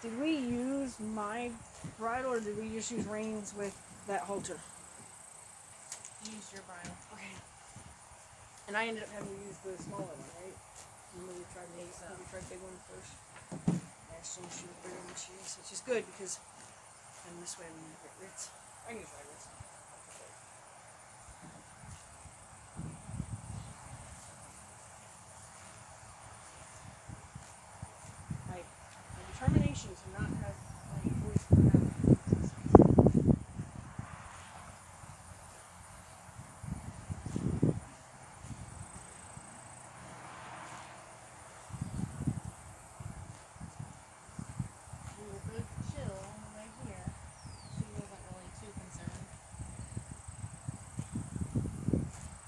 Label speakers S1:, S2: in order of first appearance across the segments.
S1: Did we use my bridle or did we just use reins with that halter?
S2: Use your bridle.
S1: Okay. And I ended up having to use the smaller one, right? We tried big one first. I assumed she was bigger than she is, which is good because then this way I'm gonna get Ritz. I can try Ritz. My determination to not have my voice come out.
S2: We were both chill on the way here. She wasn't really too concerned.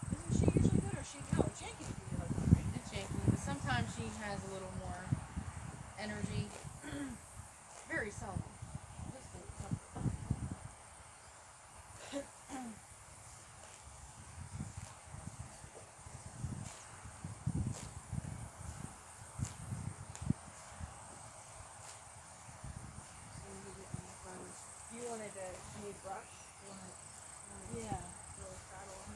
S1: Isn't she usually good or she no, Jenkins can be like that, right?
S2: It's shaky, but sometimes she has a little more energy. Very seldom. Just a couple.
S1: You wanted to need brush? You wanted
S2: Yeah.
S1: little saddle on?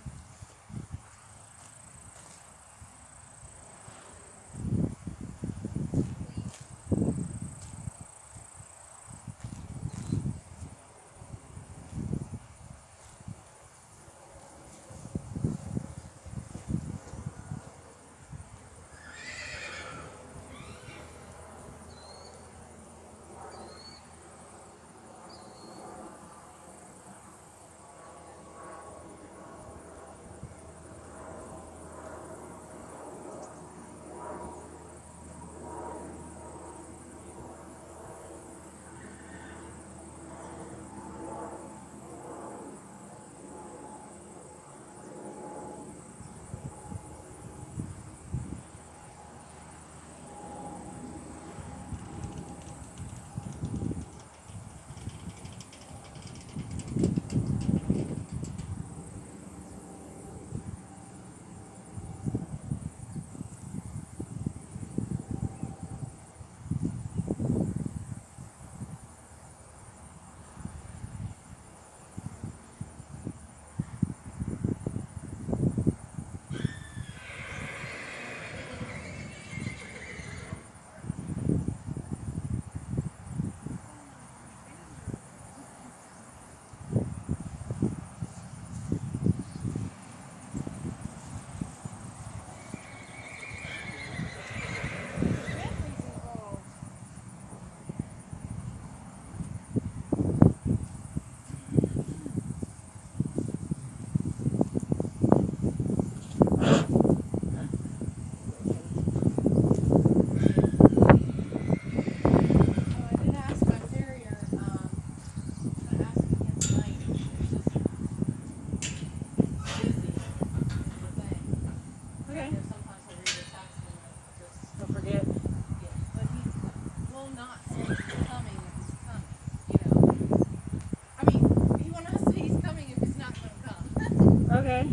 S1: Okay.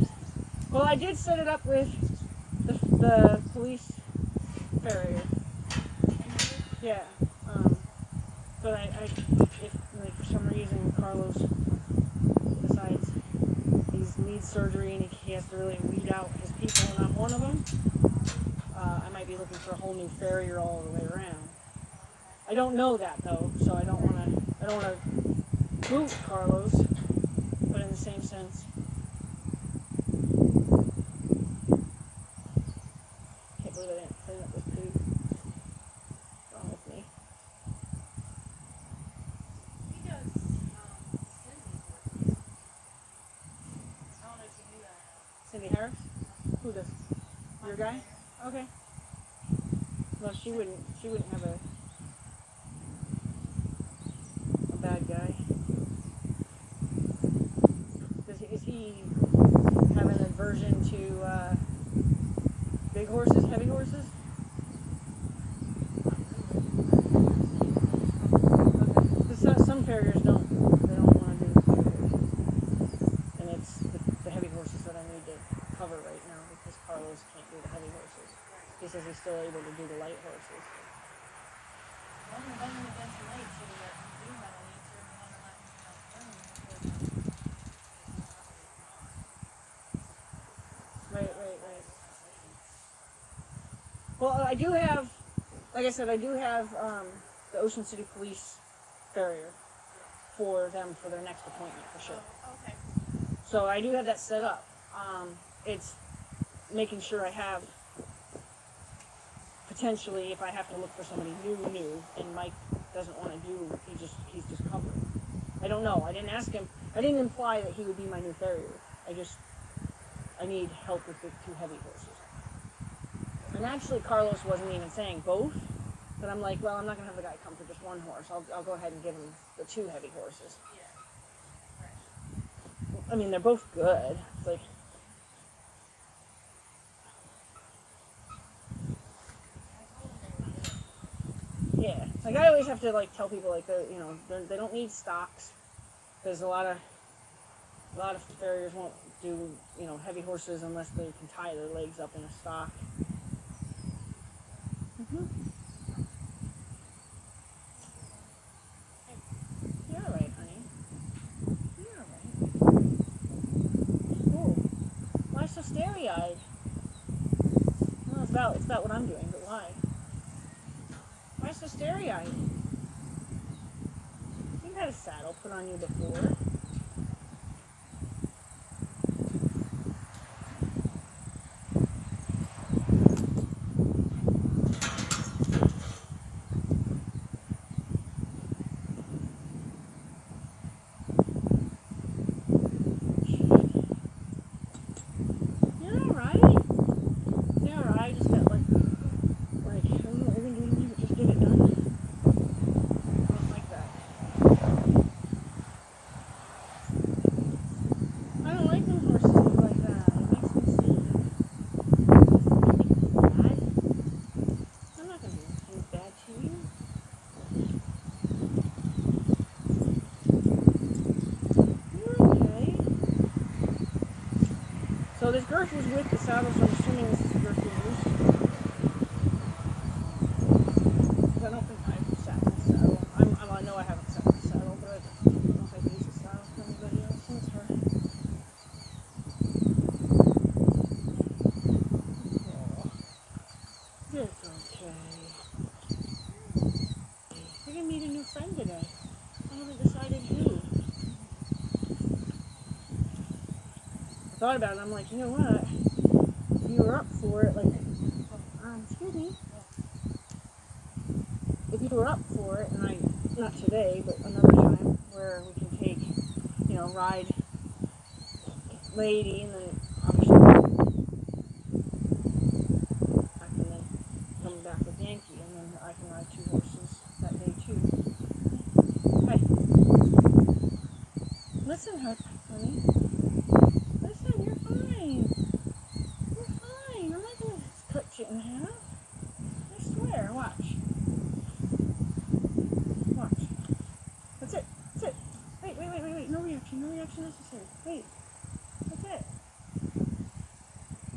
S1: Well, I did set it up with the police farrier. Yeah. But if like for some reason Carlos decides he needs surgery and he has to really weed out his people and I'm one of them, I might be looking for a whole new farrier all the way around. I don't know that though, so I don't want to boot Carlos, but in the same sense. Can't believe I didn't clean up this poop. What's wrong with me?
S2: He does Cindy's work. I don't know if you knew that.
S1: Cindy Harris? Who does? Your guy? Okay. Well, she wouldn't have a bad guy. Is he have an aversion to big horses, heavy horses? Okay. Some farriers don't. They don't want to do big horses. And it's the heavy horses that I need to cover right now because Carlos can't do the heavy horses. He says he's still able to do the light horses.
S2: Well, we're running against the lake, so that we do have a leak, so we want to let him have fun before
S1: Right, right, right. Well, I do have, like I said, I do have the Ocean City Police barrier for them for their next appointment for sure.
S2: Oh, okay.
S1: So I do have that set up. It's making sure I have potentially if I have to look for somebody new, and Mike doesn't want to do, he's just covering. I don't know. I didn't ask him. I didn't imply that he would be my new farrier. I need help with the 2 heavy horses. And actually, Carlos wasn't even saying both, but I'm like, well, I'm not gonna have the guy come for just 1 horse. I'll go ahead and give him the 2 heavy horses.
S2: Yeah. Right.
S1: I mean, they're both good. It's like, yeah. Like I always have to like tell people like they don't need stocks because a lot of farriers won't do heavy horses unless they can tie their legs up in a stock. Mm-hmm. You're all right, honey. You're all right. Oh, why so starry-eyed? Well, it's about what I'm doing, but why? Why so starry-eyed? You've had a saddle put on you before. So this girth was with the saddle, so I'm assuming this is the girth was loose. Because I don't think I've sat in the saddle. I know I haven't sat in the saddle, but I don't know if I've used the saddle for anybody else. So it's her. Oh, it's okay. We're going to meet a new friend today. I haven't decided who. I thought about it, I'm like, you know what? If you were up for it, like, excuse me. If you were up for it, and not today, but another time, where we can take, ride Lady, and then obviously I can then come back with Yankee, and then I can ride 2 horses that day too. Hey. Listen, honey. Listen, you're fine. You're fine. I'm not going to cut you in half. I swear. Watch. Watch. That's it. That's it. Wait. No reaction. No reaction necessary. Wait. That's it.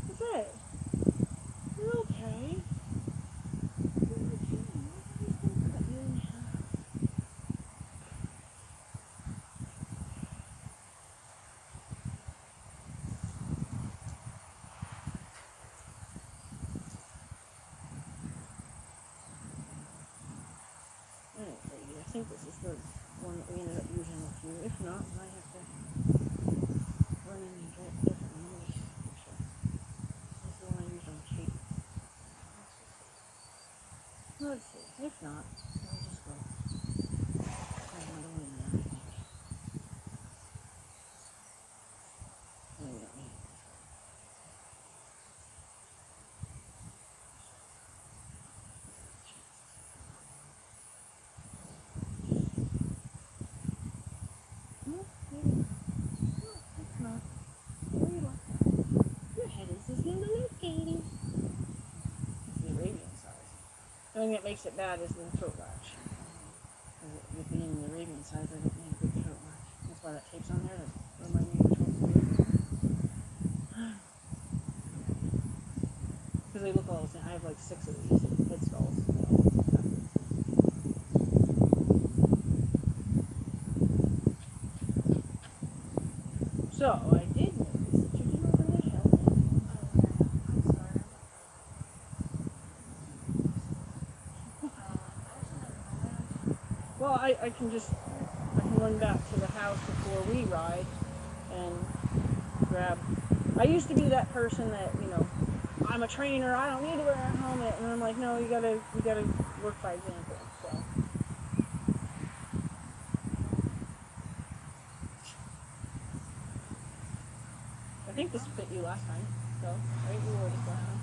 S1: That's it. You're okay. You're okay. Nobody's going to cut you in half. Alright, lady. I think this is the one that we ended up using with you. If not, I might have to run in and get a different one. Let me just make sure. This is the one I used on Kate. Let's see. If not, I'll just go try another one in there, I think. No, we don't need it. No, maybe not. No, it's not. Where are you looking? Your head is just in the loop, Katie. It's the Arabian size. The only thing that makes it bad is the throat latch. With being the Arabian size, I don't need a big throat latch. That's why that tape's on there to remind me which one's the Arabian. Because they look all the same. I have like 6 of these head stalls. I can run back to the house before we ride and grab. I used to be that person that, I'm a trainer, I don't need to wear a helmet, and I'm like, no, you gotta work by example. So I think this fit you last time, so right, you wore this last time.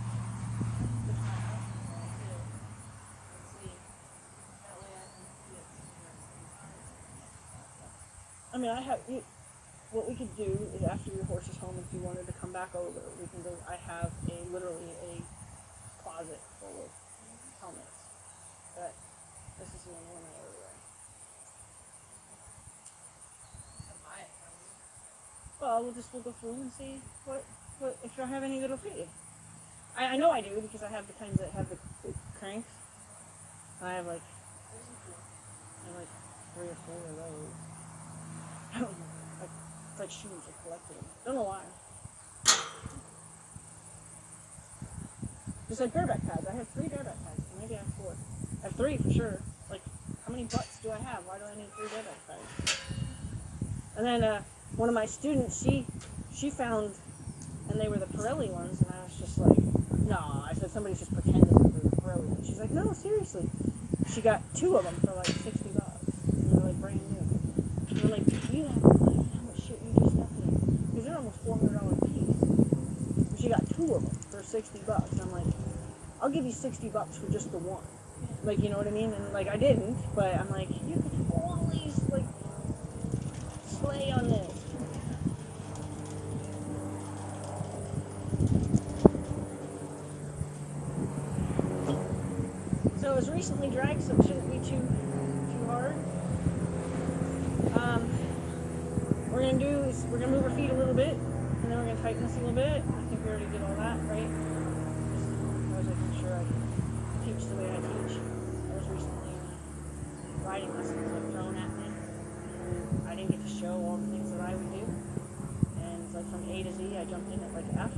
S1: I mean, what we could do is after your horse is home, if you wanted to come back over, we can go. I have literally a closet full of helmets. But this is the only one I ever wear. Well, we'll go through and see what if I have any that'll fit you. I know I do because I have the kinds that have the cranks. I have like 3 or 4 of those. I don't know. It's like shoes. I collected them. Don't know why. Just like bareback pads. I have 3 bareback pads. Maybe I have 4. I have 3 for sure. Like, how many butts do I have? Why do I need 3 bareback pads? And then one of my students, she found, and they were the Pirelli ones, and I was just like, no. I said, somebody's just pretending that they're the Pirelli ones. She's like, no, seriously. She got 2 of them for like $60. And they're like brand new. And they're like, you have no idea how much shit you just stuck in. Because they're almost $400 a piece. But she got 2 of them for $60. And I'm like, I'll give you $60 for just the one. Like, you know what I mean? And like, I didn't, but I'm like, you could totally like slay on this. So it was recently dragged, so it shouldn't be too hard. We're gonna move our feet a little bit, and then we're gonna tighten this a little bit. I think we already did all that, right? I was making sure I teach the way I teach. I was recently riding lessons like thrown at me, and I didn't get to show all the things that I would do. And it's like from A to Z, I jumped in at like F,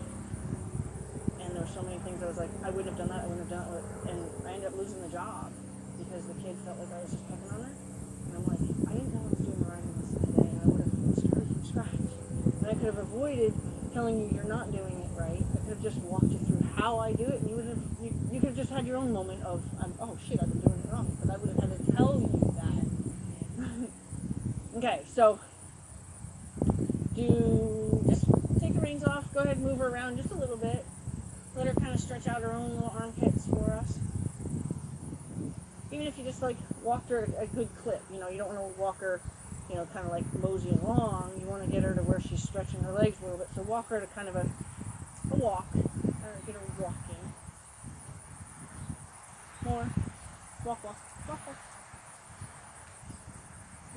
S1: and there were so many things I was like, I wouldn't have done that, I wouldn't have done it, and I ended up losing the job because the kid felt like I was just picking on her. And I'm like, I didn't know I was doing the riding lesson today, and I would have started from scratch. And I could have avoided telling you you're not doing it right. I could have just walked you through how I do it, and you could have just had your own moment of, oh shit, I've been doing it wrong. But I would have had to tell you that. Okay, so just take the reins off. Go ahead and move her around just a little bit. Let her kind of stretch out her own little armpits for us. Even if you just like walked her a good clip, you don't want to walk her, kind of like moseying along. You want to get her to where she's stretching her legs a little bit. So walk her to kind of a walk, or get her walking. More. Walk.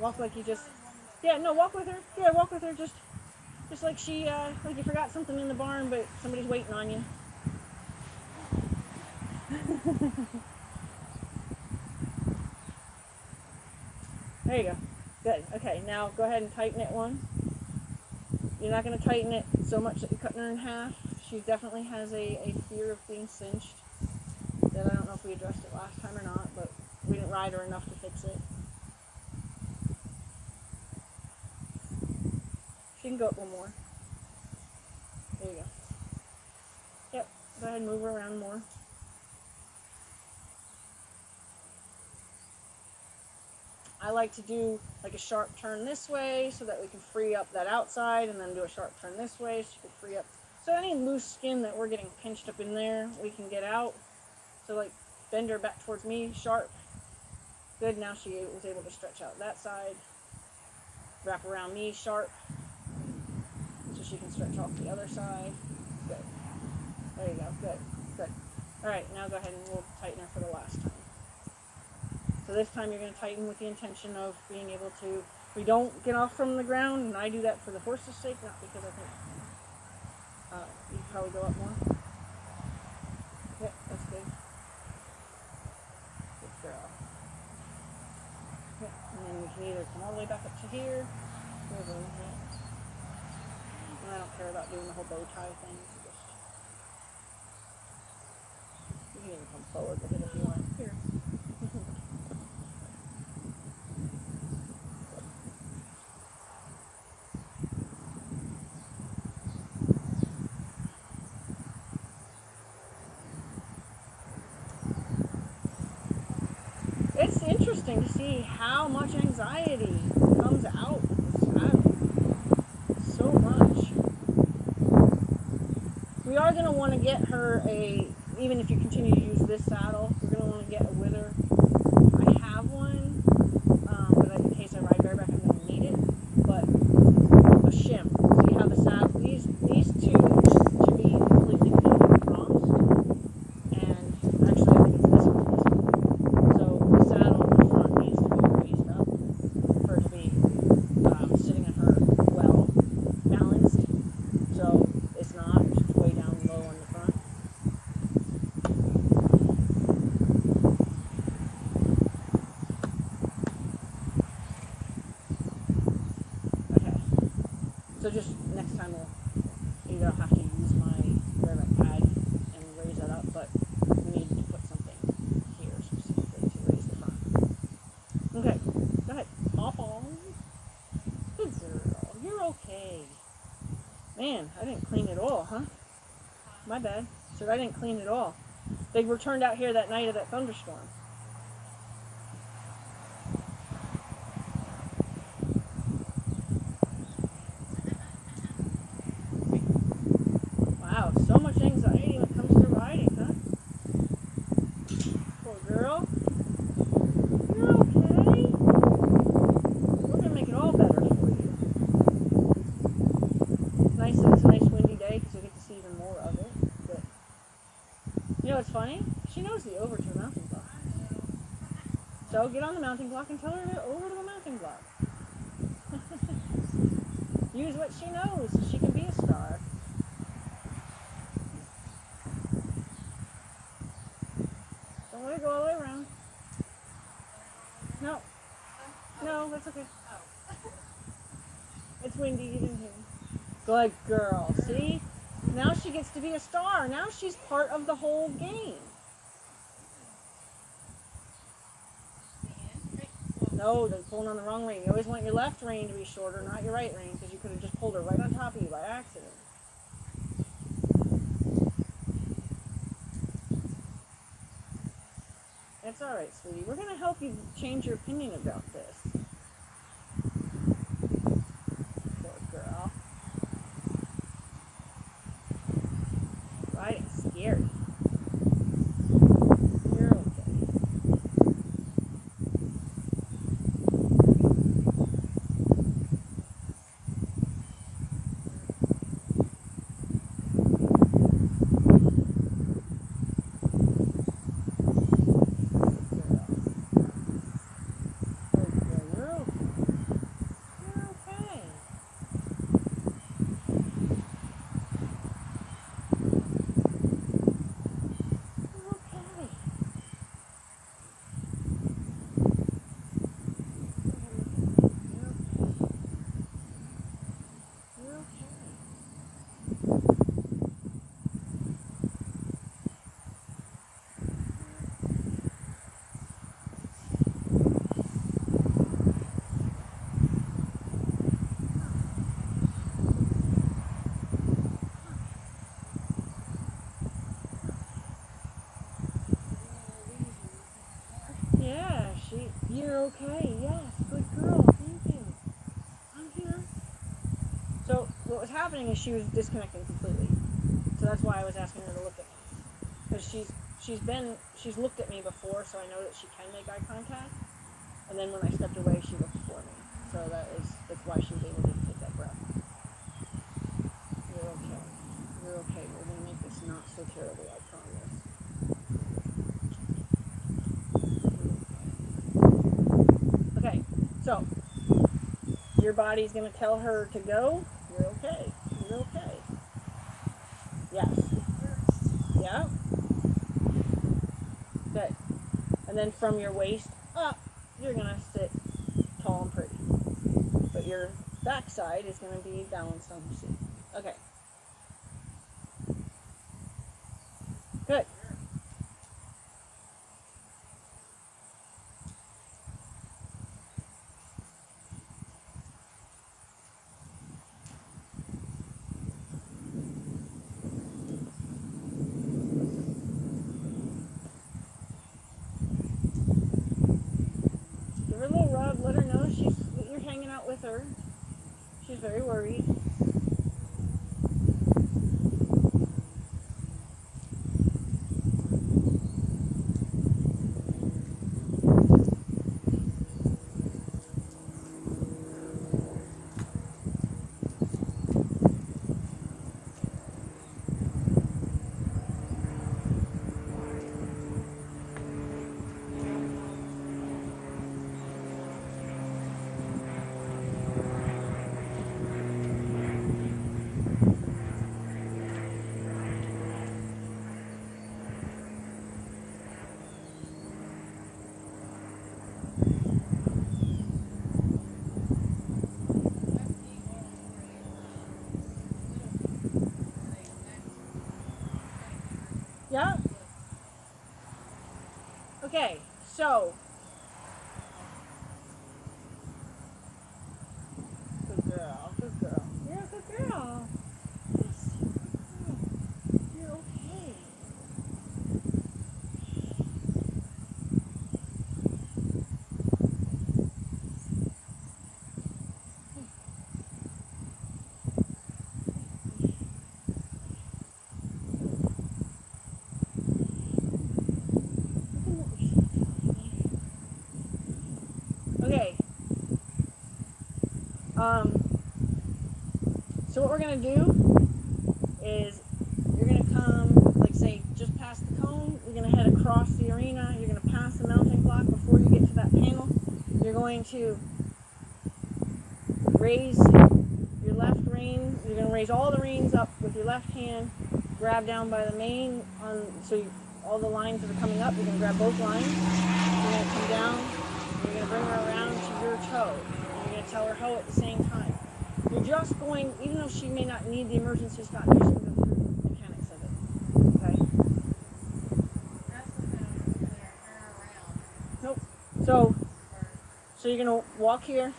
S1: Walk like you just, walk with her. Yeah, walk with her. Just like she, like you forgot something in the barn, but somebody's waiting on you. There you go. Good. Okay, now go ahead and tighten it one. You're not going to tighten it so much that you're cutting her in half. She definitely has a fear of being cinched. That I don't know if we addressed it last time or not, but we didn't ride her enough to fix it. She can go up one more. There you go. Yep. Go ahead and move her around more. I like to do like a sharp turn this way so that we can free up that outside, and then do a sharp turn this way so you can free up. So any loose skin that we're getting pinched up in there, we can get out. So like bend her back towards me, sharp. Good, now she was able to stretch out that side. Wrap around me, sharp. So she can stretch off the other side. Good. There you go, good. Alright, now go ahead and we'll tighten her for the last time. So this time you're going to tighten with the intention of being able to, we don't get off from the ground, and I do that for the horse's sake, not because I think you can probably go up more. Yep, that's good. Good girl. Yep, and then we can either come all the way back up to here, or over here. And I don't care about doing the whole bow tie thing, so just, you can even come forward with it if you want. Here. it's interesting to see how much anxiety comes out with the saddle. So much. We are going to want to get her even if you continue to use this saddle, we're going to want to get a wither. I have one, but in case I ride bareback, I'm going to need it. But a shim. So you have the saddle. These two should be completely clean and bronzed. And actually, I think it's this one. So the saddle in the front needs to be raised up for it to be sitting on her well balanced. So it's not just way down low on the front. Okay. So just next time we'll either I'll have to use my bareback pad and raise that up, but we need to put something here specifically to raise the front. Okay, go ahead. Hop on. Good girl. You're okay. Man, I didn't clean it all, huh? My bad. So I didn't clean it all. They were turned out here that night of that thunderstorm. Wow, so much anxiety when it comes to riding, huh? Poor girl. You're okay. We're gonna make it all better for you. Nice that it's a nice windy day because you'll get to see even more of it. But you know what's funny? She knows the over to the mounting block. So get on the mounting block and tell her to over to the mounting block. Use what she knows so she can be a star. Don't let her go all the way around. No. No, that's okay. It's windy, you didn't hear me. Good girl. See? Now she gets to be a star. Now she's part of the whole game. No, they're pulling on the wrong rein. You always want your left rein to be shorter, not your right rein, because you could have just pulled her right on top of you by accident. It's alright, sweetie. We're going to help you change your opinion about this. Poor girl. Riding's scary. You're okay. You're okay. Yes, good girl. Thank you. I'm here. So what was happening is she was disconnecting completely. So that's why I was asking her to look at me, because she's looked at me before, so I know that she can make eye contact. And then when I stepped away, she looked for me. So that's why she was able to take that breath. You're okay. You're okay. We're gonna make this not so terrible, I promise. Okay, so your body's going to tell her to go. You're okay. You're okay. Yes. Yeah. Good. And then from your waist up, you're going to sit tall and pretty. But your backside is going to be balanced on your seat. Okay. Good. very worried. Yeah. Okay, so. Good girl, good girl. You're a good girl. Yes. You're okay. Okay. So what we're gonna do is you're gonna come, like say, just past the cone. You're gonna head across the arena. You're gonna pass the mounting block before you get to that panel. You're going to raise your left rein. You're gonna raise all the reins up with your left hand. Grab down by the mane all the lines that are coming up. You're gonna grab both lines. You're gonna come down. You're gonna bring her around to your toe. And you're gonna tell her ho at the same time. You're just going, even though she may not need the emergency stop, you're just going to go through the mechanics of it. Okay?
S2: That's the thing. Turn around.
S1: Nope. So you're going to walk here.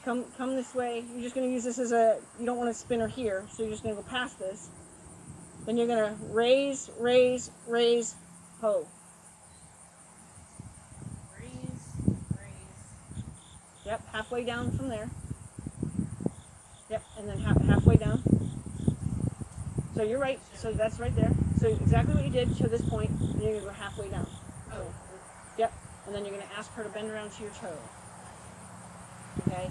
S1: Come this way. You're just going to use this as you don't want to spin her here, so you're just going to go past this. Then you're going to raise, ho. Yep, halfway down from there. Yep, and then halfway down. So you're right. So that's right there. So exactly what you did to this point, and you're going to go halfway down. So, yep, and then you're going to ask her to bend around to your toe. Okay?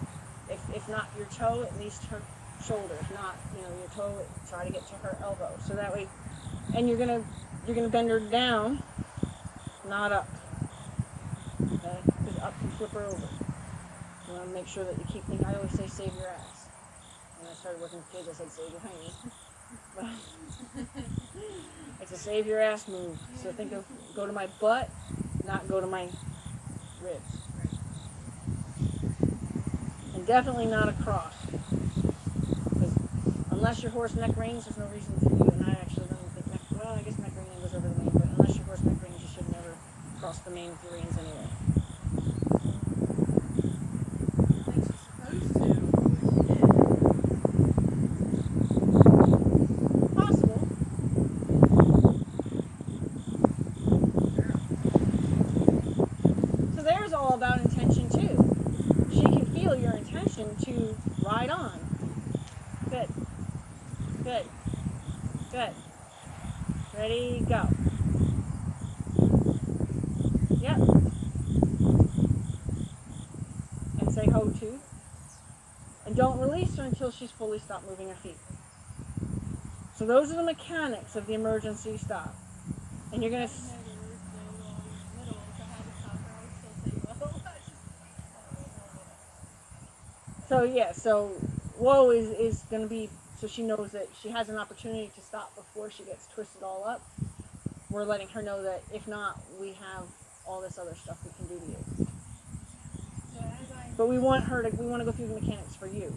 S1: If not your toe, at least her shoulder. If not, your toe, try to get to her elbow. So that way, and you're going to bend her down, not up. Okay? Because up can flip her over. You want to make sure that you keep thinking. I always say save your ass. When I started working with kids, I said save your hiney. It's a save your ass move. So think of go to my butt, not go to my ribs. And definitely not across. Because unless your horse neck reins, there's no reason for you. And I actually don't think I guess neck reining goes over the mane, but unless your horse neck reins, you should never cross the mane with your reins anyway. About intention too. She can feel your intention to ride on. Good. Good. Good. Ready, go. Yep. And say ho too. And don't release her until she's fully stopped moving her feet. So those are the mechanics of the emergency stop. And you're going to... So whoa is going to be, so she knows that she has an opportunity to stop before she gets twisted all up. We're letting her know that if not, we have all this other stuff we can do to you. But we want to go through the mechanics for you.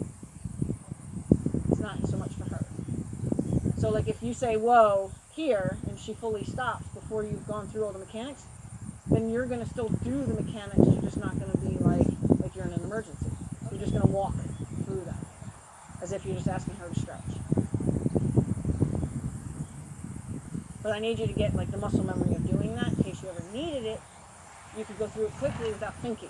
S1: It's not so much for her. So like if you say whoa here and she fully stops before you've gone through all the mechanics, then you're going to still do the mechanics. You're just not going to be like you're in an emergency. You're just going to walk through them as if you're just asking her to stretch. But I need you to get like the muscle memory of doing that in case you ever needed it. You could go through it quickly without thinking.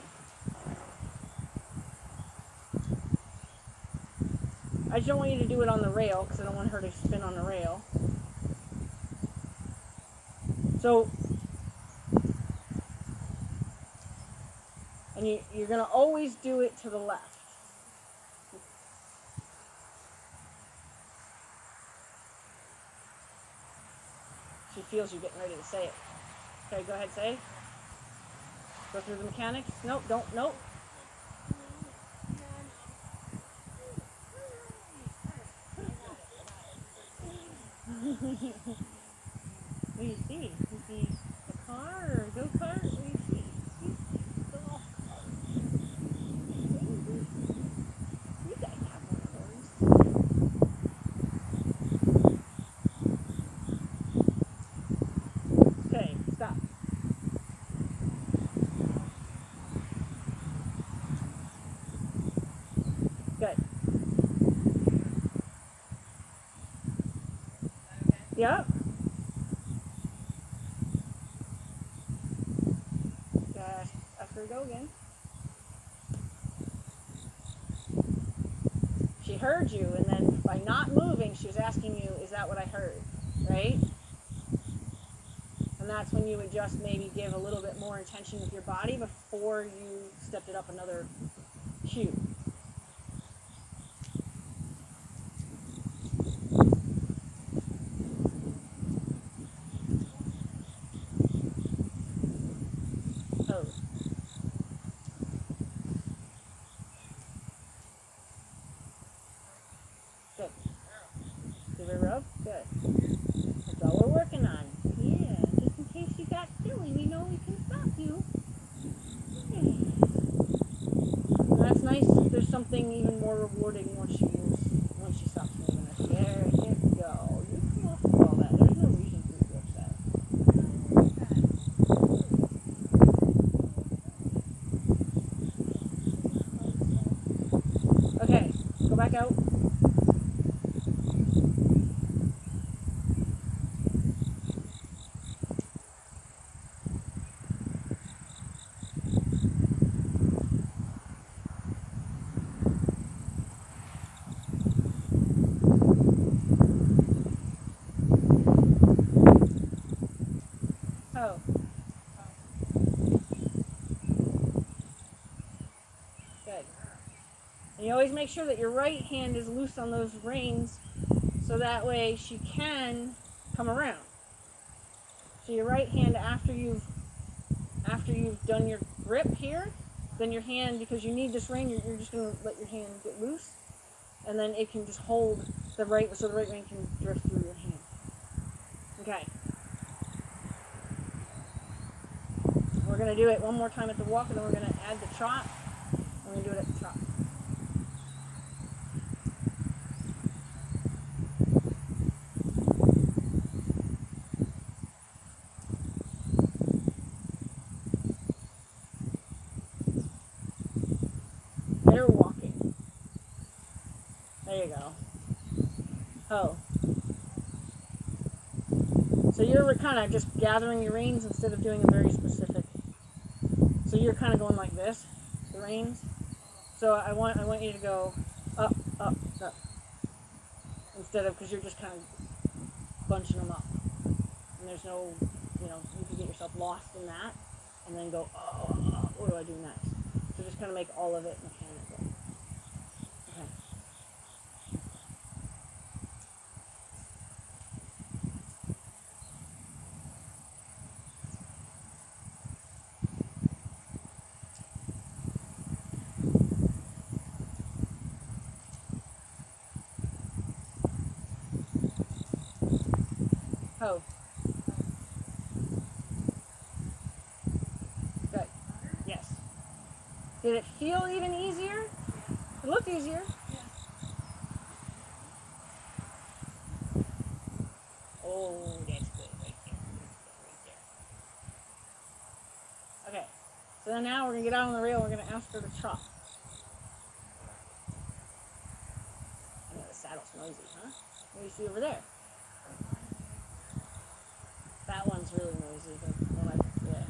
S1: I just don't want you to do it on the rail because I don't want her to spin on the rail. So, and you're going to always do it to the left. She feels you getting ready to say it. Okay, go ahead, say it. Go through the mechanics. Nope, don't, nope. What do you see? You see a car or a go-kart? What do you see? The golf cart. You guys have one of those. Okay, stop. Good. Yep. Ask her to go again. She heard you, and then by not moving, she was asking you, is that what I heard? Right? And that's when you would just maybe give a little bit more intention with your body before you stepped it up another cue. Oh. Good. Give it a rub? Good. That's all we're working on. Yeah, just in case you got silly, we know we can stop you. And that's nice. There's something even more rewarding once she stops moving it. There you go. You come off of all that. There's no reason for you to be upset. Okay, go back out. Oh. Good. And you always make sure that your right hand is loose on those reins so that way she can come around. So your right hand after you've done your grip here, then your hand, because you need this rein, you're just going to let your hand get loose, and then it can just hold the right, so the right rein can drift through your hand. Okay. We're going to do it one more time at the walk, and then we're going to add the trot. We're going to do it at the trot. Better walking. There you go. Oh. So you're kind of just gathering your reins instead of doing a very specific. So you're kind of going like this, the reins. So I want you to go up, up, up. Instead of, because you're just kind of bunching them up. And there's no, you can get yourself lost in that. And then go, oh, what do I do next? So just kind of make all of it mechanical. Okay. Oh. Good. Yes. Did it feel even easier? It looked easier. Oh, that's good right there. Okay. So then now we're going to get out on the rail. We're going to ask her to trot. I know the saddle's noisy, huh? What do you see over there? That one's really noisy. The one yeah.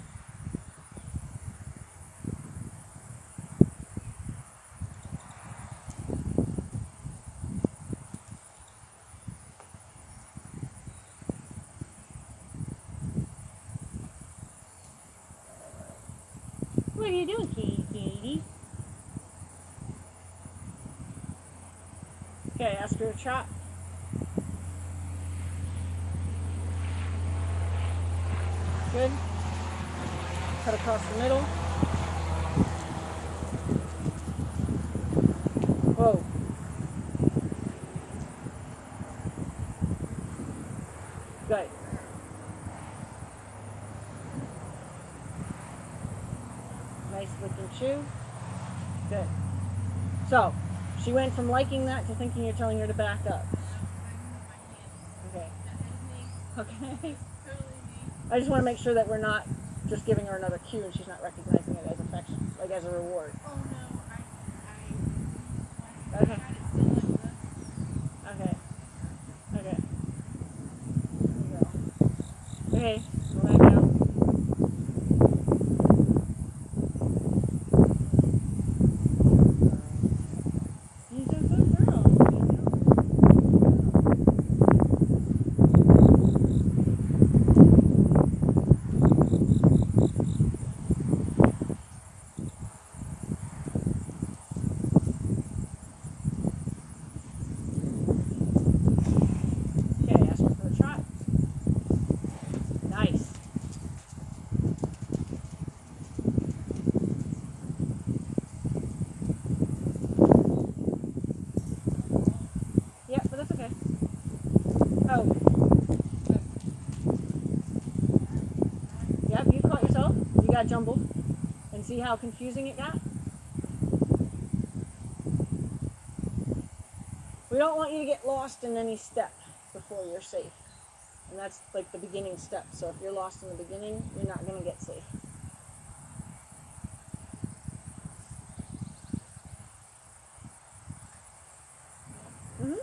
S1: What are you doing, Katie? Okay, ask her to trot. Good. Cut across the middle. Whoa. Good. Nice licking chew. Good. So, she went from liking that to thinking you're telling her to back up. Okay. Okay. I just want to make sure that we're not just giving her another cue and she's not recognizing it as affection, like as a reward.
S2: Oh no,
S1: Okay. Okay. Okay. There you go. Okay. Go back down. He's a good girl. Okay, ask her for a trot. Nice. Yeah, but that's okay. Oh. Yep, you caught yourself. You got jumbled. And see how confusing it got? We don't want you to get lost in any step before you're safe. And that's like the beginning step. So if you're lost in the beginning, you're not going to get safe. Mm-hmm.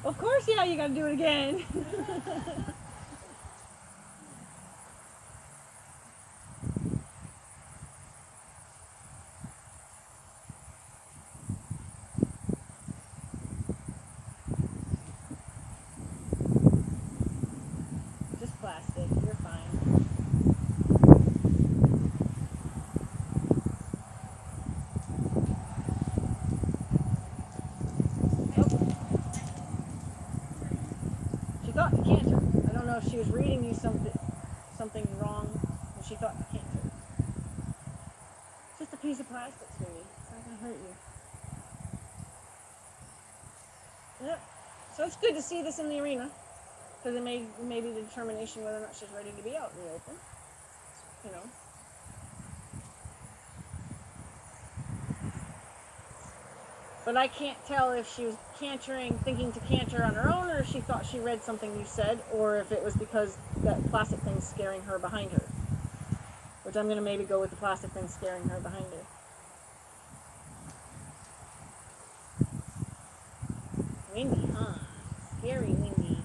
S1: Of course, yeah, you got to do it again. Just plastic. You're fine. She thought to canter. I don't know if she was reading you something wrong when she thought to canter. It's just a piece of plastic, sweetie. It's not going to hurt you. Yep. So it's good to see this in the arena. Because it may be the determination whether or not she's ready to be out in the open. You know. But I can't tell if she was cantering, thinking to canter on her own, or if she thought she read something you said, or if it was because that plastic thing's scaring her behind her. Which I'm going to maybe go with the plastic thing scaring her behind her. Windy, huh? Scary windy.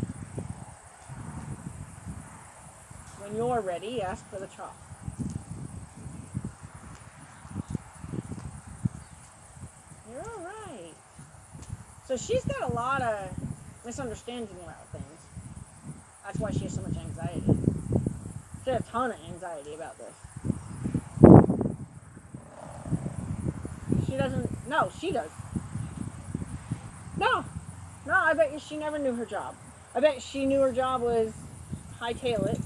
S1: When you're ready, ask for the trot. You're all right. So she's got a lot of misunderstanding about things. That's why she has so much anxiety. She has a ton of anxiety about this. She doesn't. No, she does. No, I bet you she never knew her job. I bet she knew her job was hightail it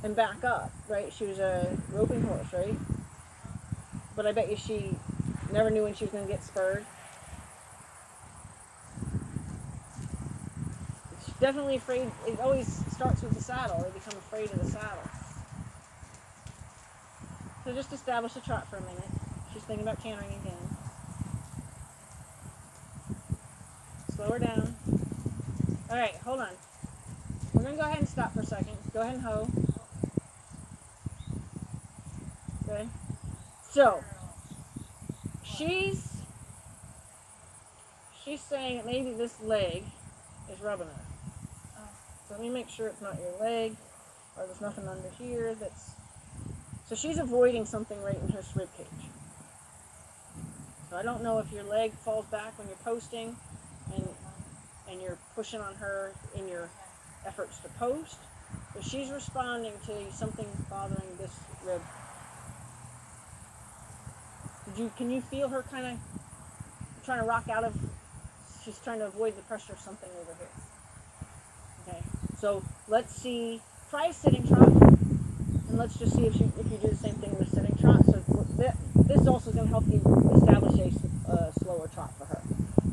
S1: and back up, right? She was a roping horse, right? But I bet you she never knew when she was going to get spurred. She's definitely afraid. It always starts with the saddle. They become afraid of the saddle. So just establish a trot for a minute. She's thinking about cantering again. Slow her down. Alright, hold on. We're going to go ahead and stop for a second. Go ahead and hoe. Okay. So, she's saying that maybe this leg is rubbing her. So let me make sure it's not your leg, or there's nothing under here that's... So she's avoiding something right in her rib cage. So I don't know if your leg falls back when you're posting, and you're pushing on her in your efforts to post, but she's responding to something bothering this rib. Can you feel her kind of trying to rock out of? She's trying to avoid the pressure of something over here. Okay, so let's see. Try a sitting trot, and let's just see if you do the same thing with sitting trot. So this also is going to help you establish a slower trot for her.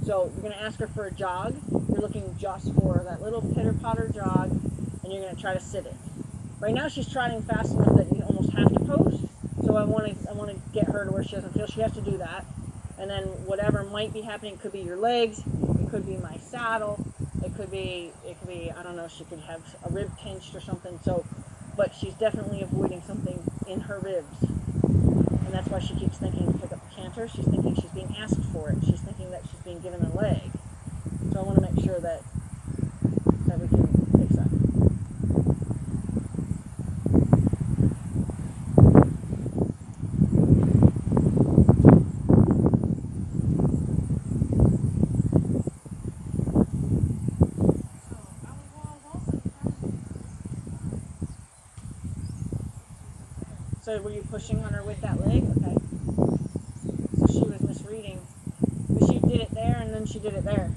S1: So you're going to ask her for a jog. You're looking just for that little pitter-patter jog, and you're going to try to sit it. Right now she's trotting fast enough that you almost have to post. So I want to get her to where she doesn't feel she has to do that. And then whatever might be happening, it could be your legs, it could be my saddle, it could be I don't know, she could have a rib pinched or something. So, but she's definitely avoiding something in her ribs. And that's why she keeps thinking to pick up the canter. She's thinking she's being asked for it. She's thinking that she's being given a leg. So I want to make sure that we can fix that. So were you pushing on her with that leg? Okay. So she was misreading. But she did it there and then she did it there.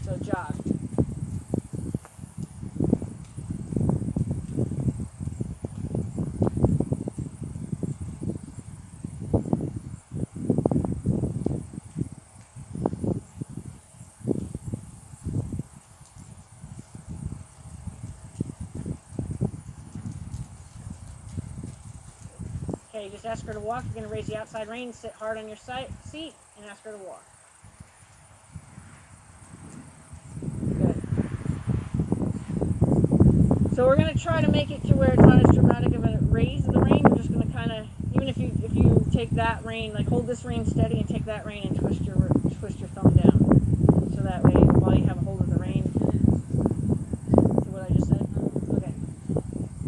S1: So jog. Okay, just ask her to walk. You're going to raise the outside rein, sit hard on your seat, and ask her to walk. Good. So we're going to try to make it to where it's not as dramatic of a raise of the rein. We're just going to kind of, even if you take that rein, like hold this rein steady and take that rein and twist your thumb down. So that way, while you have a hold of the rein, see what I just said? Okay.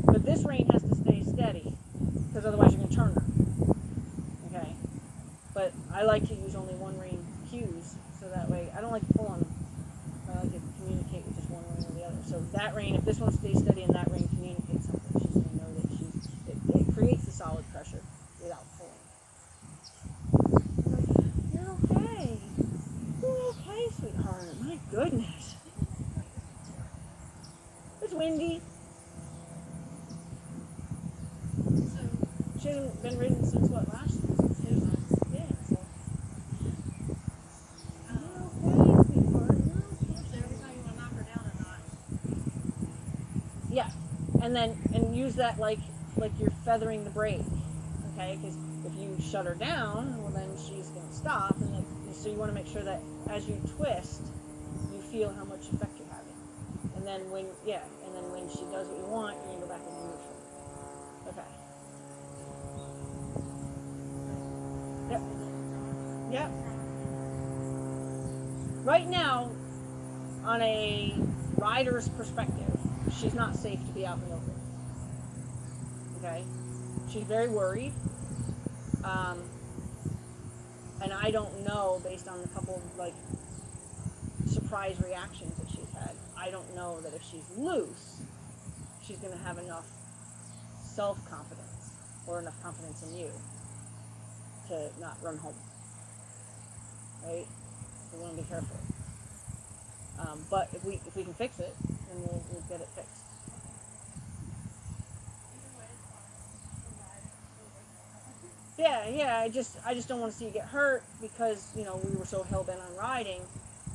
S1: But this rein has to stay steady, because otherwise you're going to turn her. Okay? But I like to use only one rein cues, so that way, I don't like to pull on them. I like to communicate with just one rein or the other. So that rein, if this one stays steady and that rein communicates something, she's going to know that it creates a solid pressure without pulling. You're okay. You're okay, sweetheart. My goodness. It's windy. She hasn't been ridden since what, last year? Yeah, so. You're okay, sweetheart. You're okay.
S2: So every time you want to knock her down a notch.
S1: Yeah, and use that like you're feathering the brake, okay? Because if you shut her down, well then she's gonna stop, and so you want to make sure that as you twist, you feel how much effect you're having, and then when she does what you want, you're gonna go back into neutral. Okay. Yep. Yep. Right now, on a rider's perspective, she's not safe to be out in the open. Okay? She's very worried. And I don't know, based on a couple of surprise reactions that she's had, I don't know that if she's loose, she's going to have enough self-confidence or enough confidence in you to not run home. Right? So we want to be careful. But if we can fix it, then we'll get it fixed. Yeah. I just don't want to see you get hurt because we were so hell bent on riding.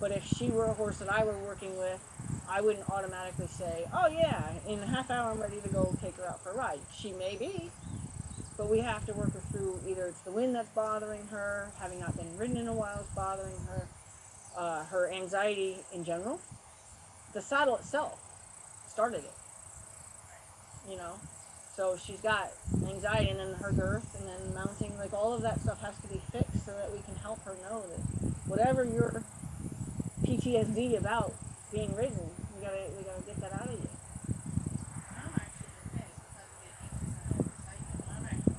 S1: But if she were a horse that I were working with, I wouldn't automatically say, "Oh yeah, in a half hour I'm ready to go take her out for a ride." She may be, but we have to work her through. Either it's the wind that's bothering her, having not been ridden in a while is bothering her, her anxiety in general. The saddle itself started it. So she's got anxiety, and then her girth, and then mounting, all of that stuff has to be fixed so that we can help her know that whatever your PTSD about being ridden, we gotta get that out of you.
S2: I'm actually okay because I get excited. I'm actually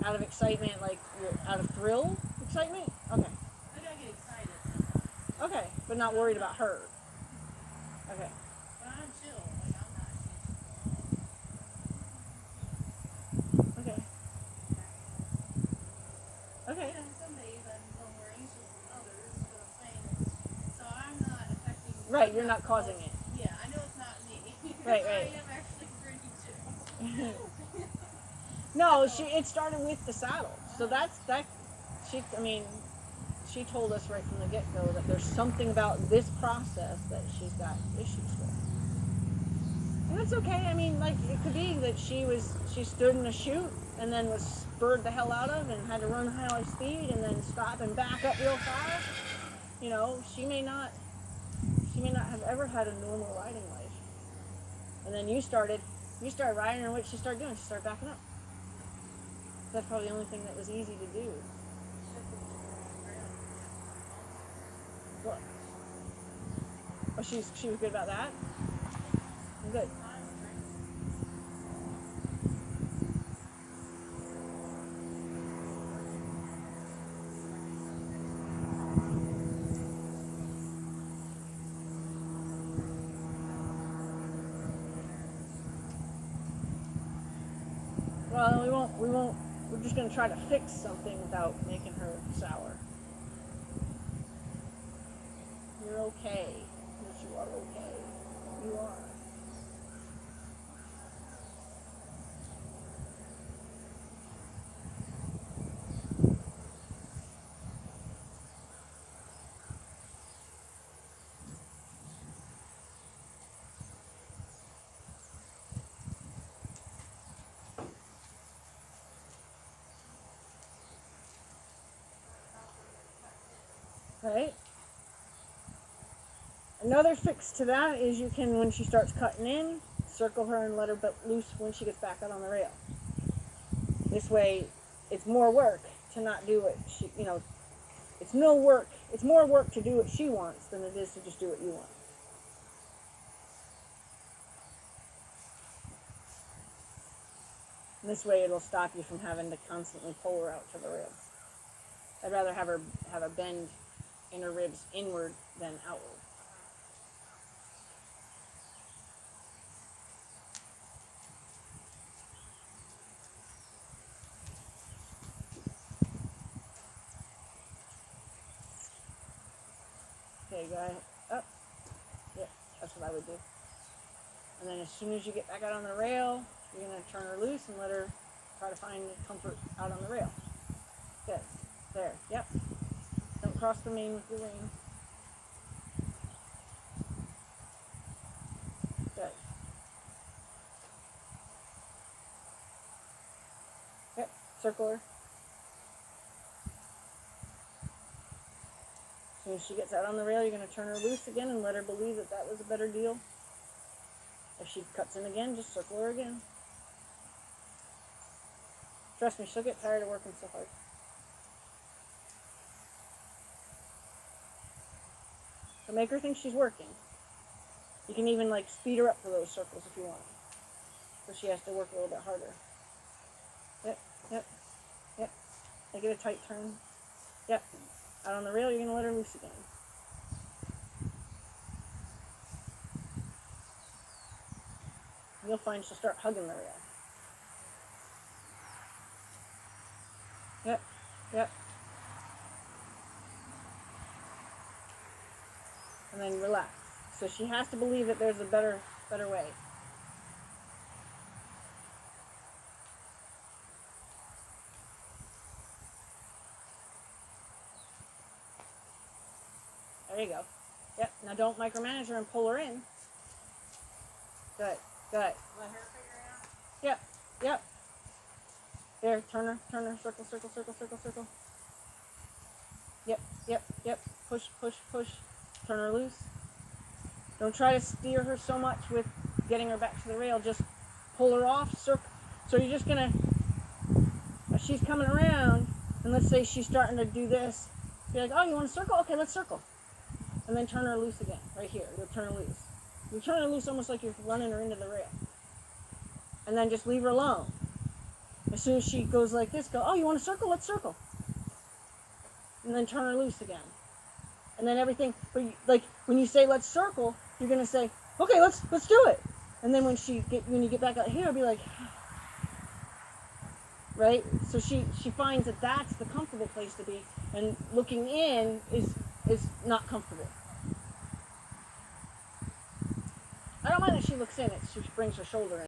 S1: Out of excitement, like you're out of thrill excitement? Okay.
S2: I gotta get excited sometimes.
S1: Okay. But not worried about her. Okay.
S2: But I'm chill. Like, I'm not
S1: Okay. Okay.
S2: yeah, some days I'm a little more anxious than others, but I'm saying it's, so I'm not affecting.
S1: Right, you're not causing it.
S2: Yeah, I know it's not me.
S1: Right,
S2: I
S1: right.
S2: am actually pretty chill.
S1: No, it started with the saddle. So she told us right from the get-go that there's something about this process that she's got issues with. And that's okay. I mean, like, it could be that she stood in a chute and then was spurred the hell out of and had to run high speed and then stop and back up real fast. You know, she may not have ever had a normal riding life. And then you started riding, and what she started doing, she started backing up. That's probably the only thing that was easy to do. What? Oh, she was good about that? Good. Well, we won't, we're just going to try to fix something without making her sour. You're okay. Yes, you are okay. You are. Right? Another fix to that is you can, when she starts cutting in, circle her and let her loose when she gets back out on the rail. This way, it's more work to not do what she, it's no work. It's more work to do what she wants than it is to just do what you want. And this way, it'll stop you from having to constantly pull her out to the rail. I'd rather have her have a bend in her ribs inward than outward. Okay, go ahead. Up. Yeah, that's what I would do. And then as soon as you get back out on the rail, you're going to turn her loose and let her try to find comfort out on the rail. Good. There. Yep. Don't cross the mane with your rein. Good. Yep. Circle her. As soon as she gets out on the rail, you're going to turn her loose again and let her believe that that was a better deal. If she cuts in again, just circle her again. Trust me, she'll get tired of working so hard. So make her think she's working. You can even like speed her up for those circles if you want. So she has to work a little bit harder. Yep, yep, yep. Make it a tight turn. Yep. Out on the rail, you're going to let her loose again. You'll find she'll start hugging the rail. Yep, yep. And then relax. So she has to believe that there's a better way. There you go. Yep. Now don't micromanage her and pull her in. Good. Good.
S2: Let her figure it out.
S1: Yep. Yep. There. Turn her. Circle, circle, circle, circle, circle. Yep. Yep. Yep. Push, push, push. Turn her loose. Don't try to steer her so much with getting her back to the rail. Just pull her off. Circle. So you're just gonna. As she's coming around, and let's say she's starting to do this. Be like, oh, you want to circle? Okay, let's circle. And then turn her loose again, right here. You'll turn her loose. You turn her loose almost like you're running her into the rail. And then just leave her alone. As soon as she goes like this, go, oh, you want to circle? Let's circle. And then turn her loose again. And then everything, but like when you say let's circle, you're gonna say, okay, let's do it. And then when you get back out here, be like, right? So she finds that that's the comfortable place to be, and looking in is not comfortable. I don't mind that she looks in. She brings her shoulder in.